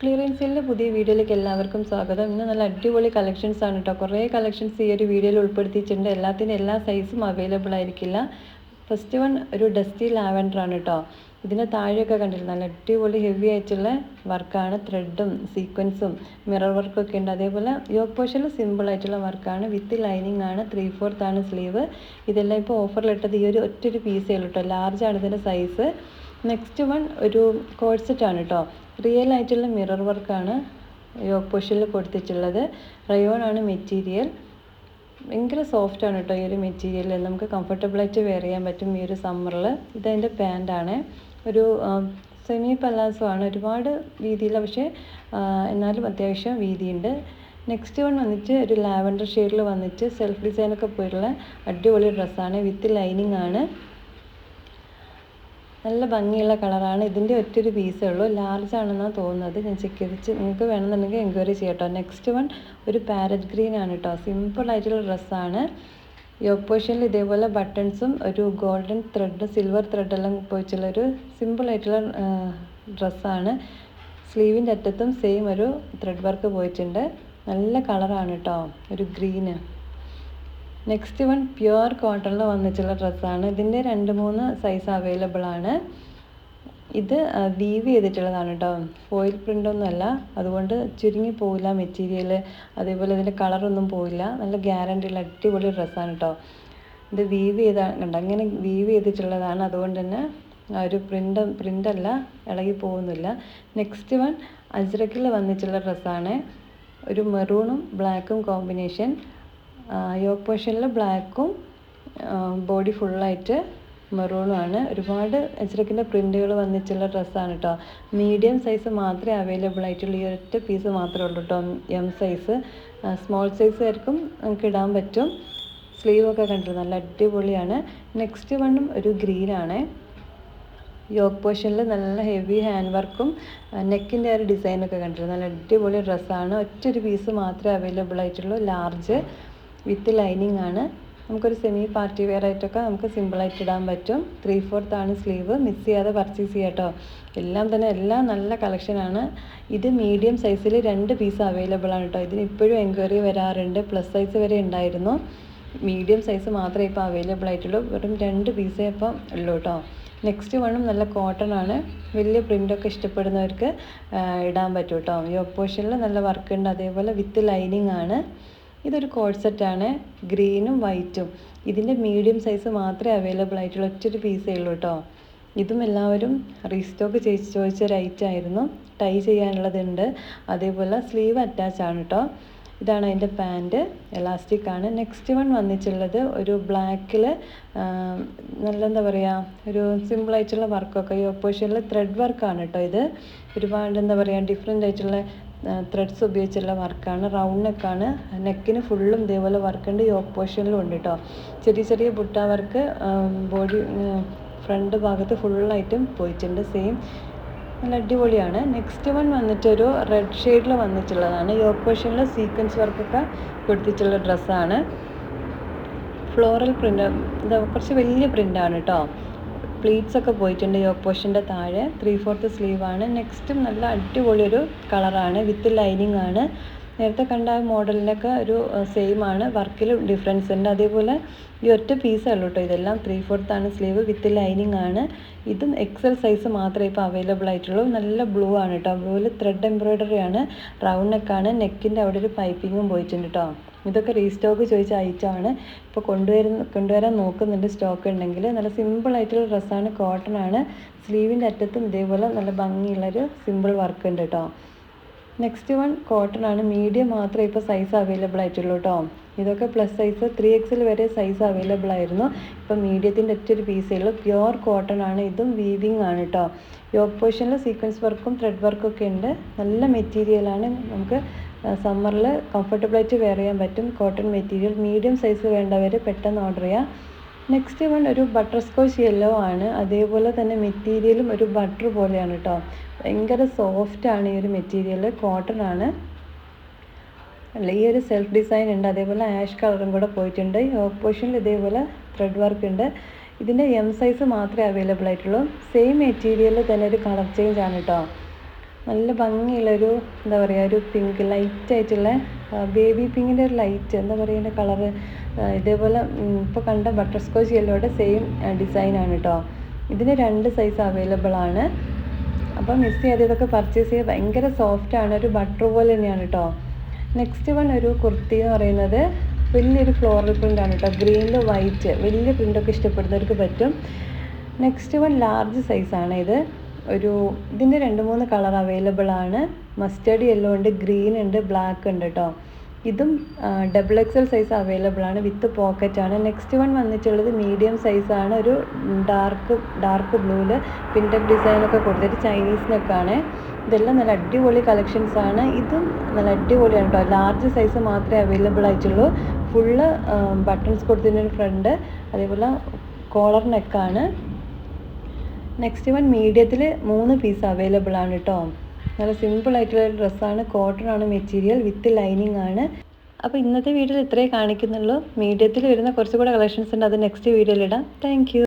Clearance സെയിലിൻ്റെ പുതിയ വീഡിയോയിലേക്ക് എല്ലാവർക്കും സ്വാഗതം. ഇന്ന് നല്ല അടിപൊളി കളക്ഷൻസ് ആണ് കേട്ടോ. കുറേ കളക്ഷൻസ് ഈ ഒരു വീഡിയോയിൽ ഉൾപ്പെടുത്തിയിട്ടുണ്ട്. എല്ലാത്തിനും എല്ലാ സൈസും അവൈലബിൾ ആയിരിക്കില്ല. ഫസ്റ്റ് വൺ ഒരു ഡസ്റ്റി ലാവൻഡർ ആണ് കേട്ടോ. ഇതിൻ്റെ താഴെയൊക്കെ കണ്ടില്ല, നല്ല അടിപൊളി ഹെവി ആയിട്ടുള്ള വർക്കാണ്. ത്രെഡും സീക്വൻസും മിറർ വർക്കൊക്കെ ഉണ്ട്. അതേപോലെ യോക്ക് പോർഷനിൽ സിമ്പിൾ ആയിട്ടുള്ള വർക്കാണ്. വിത്ത് ലൈനിങ് ആണ്. 3/4 ആണ് സ്ലീവ്. ഇതെല്ലാം ഇപ്പോൾ ഓഫറിലിട്ടത് ഈ ഒരു ഒറ്റൊരു പീസേ ഉള്ളൂ കേട്ടോ. ലാർജാണ് ഇതിൻ്റെ സൈസ്. നെക്സ്റ്റ് വൺ ഒരു കോഡ് സെറ്റാണ് കേട്ടോ. റിയൽ ആയിട്ടുള്ള മിറർ വർക്കാണ് യോക്ക് പോർഷനിൽ കൊടുത്തിട്ടുള്ളത്. റയോൺ ആണ് മെറ്റീരിയൽ. ഭയങ്കര സോഫ്റ്റാണ് കേട്ടോ ഈ ഒരു മെറ്റീരിയൽ. നമുക്ക് കംഫർട്ടബിളായിട്ട് വെയർ ചെയ്യാൻ പറ്റും ഈ ഒരു സമ്മറിൽ. ഇതതിൻ്റെ പാൻറ്റാണ്. ഒരു സെമി പലാസോ ആണ്. ഒരുപാട് വീതിയില്ല, പക്ഷേ എന്നാലും അത്യാവശ്യം വീതിയുണ്ട്. നെക്സ്റ്റ് വൺ വന്നിട്ട് ഒരു ലാവൻഡർ ഷെയ്ഡിൽ വന്നിട്ട് സെൽഫ് ഡിസൈനൊക്കെ പോയിട്ടുള്ള അടിപൊളി ഡ്രസ്സാണ്. വിത്ത് ലൈനിങ് ആണ്. നല്ല ഭംഗിയുള്ള കളറാണ്. ഇതിൻ്റെ ഒറ്റൊരു പീസേ ഉള്ളൂ. ലാർജ് ആണെന്നാണ് തോന്നുന്നത്. ഞാൻ ചെക്ക് ചെയ്തിട്ട് നിങ്ങൾക്ക് വേണമെന്നുണ്ടെങ്കിൽ എൻക്വയറി ചെയ്യട്ടോ. നെക്സ്റ്റ് വൺ ഒരു പാരറ്റ് ഗ്രീൻ ആണ് കേട്ടോ. സിമ്പിൾ ആയിട്ടുള്ള ഡ്രസ്സാണ്. യോക്ക് പോർഷനിൽ ഇതേപോലെ ബട്ടൺസും ഒരു ഗോൾഡൻ ത്രെഡ് സിൽവർ ത്രെഡെല്ലാം പോയിട്ടുള്ളൊരു സിമ്പിൾ ആയിട്ടുള്ള ഡ്രസ്സാണ്. സ്ലീവിൻ്റെ അറ്റത്തും സെയിം ഒരു ത്രെഡ് വർക്ക് പോയിട്ടുണ്ട്. നല്ല കളറാണ് കേട്ടോ, ഒരു ഗ്രീന്. നെക്സ്റ്റ് വൺ പ്യുവർ കോട്ടണിൽ വന്നിട്ടുള്ള ഡ്രസ്സാണ്. ഇതിൻ്റെ 2-3 സൈസ് അവൈലബിൾ ആണ്. ഇത് വീവ് ചെയ്തിട്ടുള്ളതാണ് കേട്ടോ. ഫോയിൽ പ്രിൻ്റൊന്നുമല്ല, അതുകൊണ്ട് ചുരുങ്ങി പോവില്ല മെറ്റീരിയൽ. അതേപോലെ ഇതിൻ്റെ കളറൊന്നും പോവില്ല. നല്ല ഗ്യാരണ്ടിയുള്ള അടിപൊളി ഡ്രസ്സാണ് കേട്ടോ. ഇത് വീവ് കണ്ടോ, അങ്ങനെ വീവ് ചെയ്തിട്ടുള്ളതാണ്. അതുകൊണ്ട് തന്നെ ഒരു പ്രിൻ്റല്ല, ഇളകി പോകുന്നില്ല. നെക്സ്റ്റ് വൺ അജ്രക്കിൽ വന്നിട്ടുള്ള ഡ്രസ്സാണ്. ഒരു മെറൂണും ബ്ലാക്കും കോമ്പിനേഷൻ. യോക്ക് പോർഷനിൽ ബ്ലാക്കും ബോഡി ഫുള്ളായിട്ട് മെറൂണുമാണ്. ഒരുപാട് അജ്രക്കിൻ്റെ പ്രിൻ്റുകൾ വന്നിട്ടുള്ള ഡ്രസ്സാണ് കേട്ടോ. മീഡിയം സൈസ് മാത്രമേ അവൈലബിൾ ആയിട്ടുള്ളൂ. ഈ ഒറ്റ പീസ് മാത്രമേ ഉള്ളൂ കേട്ടോ. എം സൈസ്, സ്മോൾ സൈസ് ആയിരിക്കും നമുക്ക് ഇടാൻ പറ്റും. സ്ലീവൊക്കെ കണ്ടിട്ട് നല്ല അടിപൊളിയാണ്. നെക്സ്റ്റ് വണ്ണും ഒരു ഗ്രീനാണ്. യോക്ക് പോർഷനിൽ നല്ല ഹെവി ഹാൻഡ് വർക്കും നെക്കിൻ്റെ ആ ഒരു ഡിസൈനൊക്കെ കണ്ടിട്ട് നല്ല അടിപൊളി ഡ്രസ്സാണ്. ഒറ്റൊരു പീസ് മാത്രമേ അവൈലബിൾ ആയിട്ടുള്ളൂ. ലാർജ് വിത്ത് ലൈനിങ് ആണ്. നമുക്കൊരു സെമി പാർട്ടി വെയർ ആയിട്ടൊക്കെ നമുക്ക് സിമ്പിളായിട്ട് ഇടാൻ പറ്റും. 3/4 ആണ് സ്ലീവ്. മിസ് ചെയ്യാതെ പർച്ചേസ് ചെയ്യാം കേട്ടോ. എല്ലാം നല്ല കളക്ഷനാണ്. ഇത് മീഡിയം സൈസിൽ 2 പീസ് അവൈലബിൾ ആണ് കേട്ടോ. ഇതിന് ഇപ്പോഴും എൻക്വയറി വരാറുണ്ട്. പ്ലസ് സൈസ് വരെ ഉണ്ടായിരുന്നു. മീഡിയം സൈസ് മാത്രമേ ഇപ്പോൾ അവൈലബിൾ ആയിട്ടുള്ളൂ. വെറും 2 പീസേ ഇപ്പം ഉള്ളൂ കേട്ടോ. നെക്സ്റ്റ് വണ്ണും നല്ല കോട്ടൺ ആണ്. വലിയ പ്രിൻ്റൊക്കെ ഇഷ്ടപ്പെടുന്നവർക്ക് ഇടാൻ പറ്റും കേട്ടോ. യോക്ക് പോർഷനിൽ നല്ല വർക്ക് ഉണ്ട്. അതേപോലെ വിത്ത് ലൈനിങ് ആണ്. ഇതൊരു കോഡ് സെറ്റാണ്. ഗ്രീനും വൈറ്റും. ഇതിൻ്റെ മീഡിയം സൈസ് മാത്രമേ അവൈലബിൾ ആയിട്ടുള്ളൂ. ഒറ്റൊരു പീസേ ഉള്ളൂ കേട്ടോ. ഇതും എല്ലാവരും റീസ്റ്റോക്ക് ചോദിച്ചൊരു ഐറ്റം ആയിരുന്നു. ടൈ ചെയ്യാനുള്ളതുണ്ട്. അതേപോലെ സ്ലീവ് അറ്റാച്ച് ആണ് കേട്ടോ. ഇതാണ് അതിൻ്റെ പാൻറ്റ്. എലാസ്റ്റിക് ആണ്. നെക്സ്റ്റ് വൺ വന്നിട്ടുള്ളത് ഒരു ബ്ലാക്കിൽ നല്ല എന്താ പറയുക, ഒരു സിമ്പിളായിട്ടുള്ള വർക്കൊക്കെ യോക്ക് പോർഷനിൽ ത്രെഡ് വർക്കാണ് കേട്ടോ. ഇത് ഒരുപാട് എന്താ പറയുക ഡിഫറെൻ്റ് ആയിട്ടുള്ള ത്രെഡ്സ് ഉപയോഗിച്ചുള്ള വർക്കാണ്. റൗണ്ട് നെക്കാണ്. നെക്കിന് ഫുള്ളും ഇതേപോലെ വർക്കുണ്ട്. യോക്ക് പോർഷനിലും ഉണ്ട് കേട്ടോ. ചെറിയ ബുട്ട വർക്ക് ബോഡി ഫ്രണ്ട് ഭാഗത്ത് ഫുള്ളായിട്ടും പോയിട്ടുണ്ട്. സെയിം നല്ല അടിപൊളിയാണ്. നെക്സ്റ്റ് വൺ വന്നിട്ടൊരു റെഡ് ഷെയ്ഡിൽ വന്നിട്ടുള്ളതാണ്. യോക്ക് പോർഷനിൽ സീക്വൻസ് വർക്കൊക്കെ കൊടുത്തിട്ടുള്ള ഡ്രസ്സാണ്. ഫ്ലോറൽ പ്രിൻ്റ്, ഇത് കുറച്ച് വലിയ പ്രിൻ്റാണ് കേട്ടോ. പ്ലീറ്റ്സ് ഒക്കെ പോയിട്ടുണ്ട് യോക്ക് പോർഷൻ്റെ താഴെ. 3/4 സ്ലീവാണ്. നെക്സ്റ്റും നല്ല അടിപൊളിയൊരു കളറാണ്. വിത്ത് ലൈനിങ് ആണ്. നേരത്തെ കണ്ട മോഡലിനൊക്കെ ഒരു സെയിം ആണ്. വർക്കിൽ ഡിഫറൻസ് ഉണ്ട്. അതേപോലെ ഈ ഒറ്റ പീസേ ഉള്ളൂ കേട്ടോ. ഇതെല്ലാം 3/4 ആണ് സ്ലീവ്. വിത്ത് ലൈനിങ് ആണ്. ഇതും എക്സൽ സൈസ് മാത്രമേ ഇപ്പോൾ അവൈലബിൾ ആയിട്ടുള്ളൂ. നല്ല ബ്ലൂ ആണ് കേട്ടോ. ബ്ലൂവിൽ ത്രെഡ് എംബ്രോയ്ഡറി ആണ്. റൗണ്ട് നെക്കാണ്. നെക്കിൻ്റെ അവിടെ ഒരു പൈപ്പിങ്ങും പോയിട്ടുണ്ട് കേട്ടോ. ഇതൊക്കെ റീസ്റ്റോക്ക് ചോദിച്ച ഐറ്റമാണ്. ഇപ്പോൾ കൊണ്ടുവരാൻ നോക്കുന്നുണ്ട്. സ്റ്റോക്ക് ഉണ്ടെങ്കിൽ. നല്ല സിമ്പിളായിട്ടുള്ള ഡ്രസ്സാണ്. കോട്ടൺ ആണ്. സ്ലീവിൻ്റെ അറ്റത്തും ഇതേപോലെ നല്ല ഭംഗിയുള്ളൊരു സിമ്പിൾ വർക്ക് ഉണ്ട് കേട്ടോ. നെക്സ്റ്റ് വൺ കോട്ടൺ ആണ്. മീഡിയം മാത്രമേ ഇപ്പോൾ സൈസ് അവൈലബിൾ ആയിട്ടുള്ളൂ കേട്ടോ. ഇതൊക്കെ പ്ലസ് സൈസ് 3XL വരെ സൈസ് അവൈലബിൾ ആയിരുന്നു. ഇപ്പോൾ മീഡിയത്തിൻ്റെ ഒറ്റൊരു പീസേ ഉള്ളൂ. പ്യുവർ കോട്ടൺ ആണ്. ഇതും വീവിങ് ആണ് കേട്ടോ. യോക്ക് പോർഷനിൽ സീക്വൻസ് വർക്കും ത്രെഡ് വർക്കും ഒക്കെ ഉണ്ട്. നല്ല മെറ്റീരിയലാണ്. നമുക്ക് സമ്മറിൽ കംഫർട്ടബിളായിട്ട് വെയർ ചെയ്യാൻ പറ്റും. Cotton material. മീഡിയം സൈസ് വേണ്ടവർ പെട്ടെന്ന് ഓർഡർ ചെയ്യാം. നെക്സ്റ്റ് വൺ ഒരു ബട്ടർ സ്കോച്ച് യെല്ലോ ആണ്. അതേപോലെ തന്നെ മെറ്റീരിയലും ഒരു ബട്ടർ പോലെയാണ് കേട്ടോ. ഭയങ്കര സോഫ്റ്റാണ് ഈ ഒരു മെറ്റീരിയൽ. കോട്ടൺ ആണ്. അല്ല, ഈ ഒരു സെൽഫ് ഡിസൈൻ ഉണ്ട്. അതേപോലെ ആഷ് കളറും കൂടെ പോയിട്ടുണ്ട്. യോക്ക് പോർഷനിൽ ഇതേപോലെ ത്രെഡ് വർക്ക് ഉണ്ട്. ഇതിൻ്റെ എം സൈസ് മാത്രമേ അവൈലബിൾ ആയിട്ടുള്ളൂ. സെയിം മെറ്റീരിയലിൽ തന്നെ ഒരു കളർ ചേഞ്ച് ആണ് കേട്ടോ. നല്ല ഭംഗിയുള്ളൊരു എന്താ പറയുക ഒരു പിങ്ക് ലൈറ്റായിട്ടുള്ള ബേബി പിങ്കിൻ്റെ ഒരു ലൈറ്റ് എന്താ പറയുക എൻ്റെ കളറ് ഇതേപോലെ ഇപ്പോൾ കണ്ട ബട്ടർ സ്കോച്ച് യെല്ലോയുടെ സെയിം ഡിസൈനാണ് കേട്ടോ. ഇതിന് 2 സൈസ് അവൈലബിൾ ആണ്. അപ്പോൾ മിസ് ചെയ്ത് ഇതൊക്കെ പർച്ചേസ് ചെയ്യുക. ഭയങ്കര സോഫ്റ്റാണ്, ഒരു ബട്ടർ പോലെ തന്നെയാണ് കേട്ടോ. നെക്സ്റ്റ് വൺ ഒരു കുർത്തി എന്ന് പറയുന്നത് വലിയൊരു ഫ്ലോറൽ പ്രിൻ്റാണ് കേട്ടോ. ഗ്രീനിൽ വൈറ്റ് വലിയ പ്രിൻ്റൊക്കെ ഇഷ്ടപ്പെടുന്നവർക്ക് പറ്റും. നെക്സ്റ്റ് വൺ ലാർജ് സൈസാണ് ഇത്. ഇതിൻ്റെ 2-3 കളർ അവൈലബിൾ ആണ്. മസ്റ്റേർഡ് യെല്ലോ ഉണ്ട്, ഗ്രീൻ ഉണ്ട്, ബ്ലാക്ക് ഉണ്ട് കേട്ടോ. ഇതും XXL സൈസ് അവൈലബിൾ ആണ്, വിത്ത് പോക്കറ്റാണ്. നെക്സ്റ്റ് വൺ വന്നിട്ടുള്ളത് മീഡിയം സൈസാണ്. ഒരു ഡാർക്ക് ബ്ലൂവിൽ പിൻടെക് ഡിസൈനൊക്കെ കൊടുത്തിട്ട് ചൈനീസിനൊക്കെയാണ്. ഇതെല്ലാം നല്ല അടിപൊളി കളക്ഷൻസാണ്. ഇതും നല്ല അടിപൊളിയാണ് കേട്ടോ. ലാർജ് സൈസ് മാത്രമേ അവൈലബിൾ ആയിട്ടുള്ളൂ. ഫുള്ള് ബട്ടൺസ് കൊടുത്തിട്ടുണ്ട് ഫ്രണ്ട്, അതേപോലെ കോളർ നെക്കാണ്. നെക്സ്റ്റ് വൺ മീഡിയത്തിൽ 3 പീസ് അവൈലബിൾ ആണ് കേട്ടോ. നല്ല സിമ്പിൾ ആയിട്ടുള്ള ഡ്രസ്സാണ്, കോട്ടൺ ആണ് മെറ്റീരിയൽ, വിത്ത് ലൈനിങ് ആണ്. അപ്പോൾ ഇന്നത്തെ വീഡിയോയിൽ ഇത്രയേ കാണിക്കുന്നുള്ളൂ. മീഡിയത്തിൽ വരുന്ന കുറച്ചുകൂടെ കളക്ഷൻസ് ഉണ്ട്, അത് നെക്സ്റ്റ് വീഡിയോയിൽ ഇടാം. Thank you.